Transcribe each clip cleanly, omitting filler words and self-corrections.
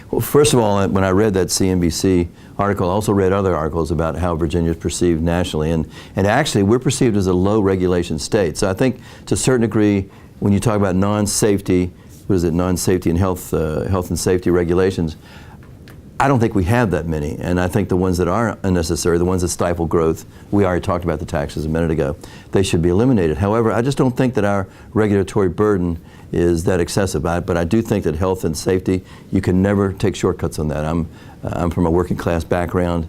Well, first of all, when I read that CNBC article, I also read other articles about how Virginia is perceived nationally. And actually, we're perceived as a low regulation state. So I think to a certain degree, when you talk about non-safety, what is it, non-safety and health and safety regulations, I don't think we have that many. And I think the ones that are unnecessary, the ones that stifle growth, we already talked about the taxes a minute ago, they should be eliminated. However, I just don't think that our regulatory burden is that excessive. But I do think that health and safety, you can never take shortcuts on that. I'm from a working class background.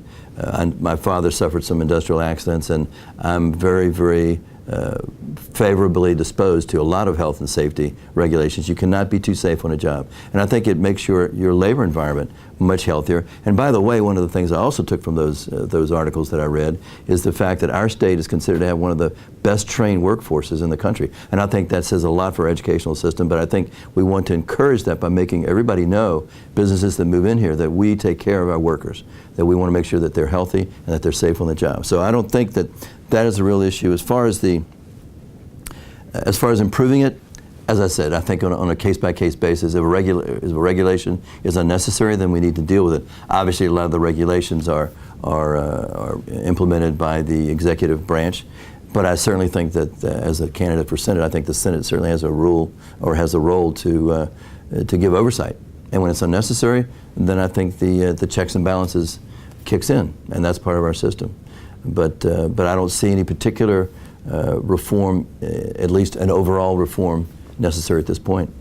My father suffered some industrial accidents, and I'm very, very favorably disposed to a lot of health and safety regulations. You cannot be too safe on a job. And I think it makes your labor environment much healthier. And by the way, one of the things I also took from those articles that I read is the fact that our state is considered to have one of the best trained workforces in the country. And I think that says a lot for our educational system, but I think we want to encourage that by making everybody know, businesses that move in here, that we take care of our workers, that we want to make sure that they're healthy and that they're safe on the job. So I don't think that that is a real issue. As far as improving it, as I said, I think on a case-by-case basis, if a regulation is unnecessary, then we need to deal with it. Obviously, a lot of the regulations are implemented by the executive branch, but I certainly think that as a candidate for Senate, I think the Senate certainly has a role to give oversight. And when it's unnecessary, then I think the checks and balances kicks in, and that's part of our system. But I don't see any particular reform, at least an overall reform, necessary at this point.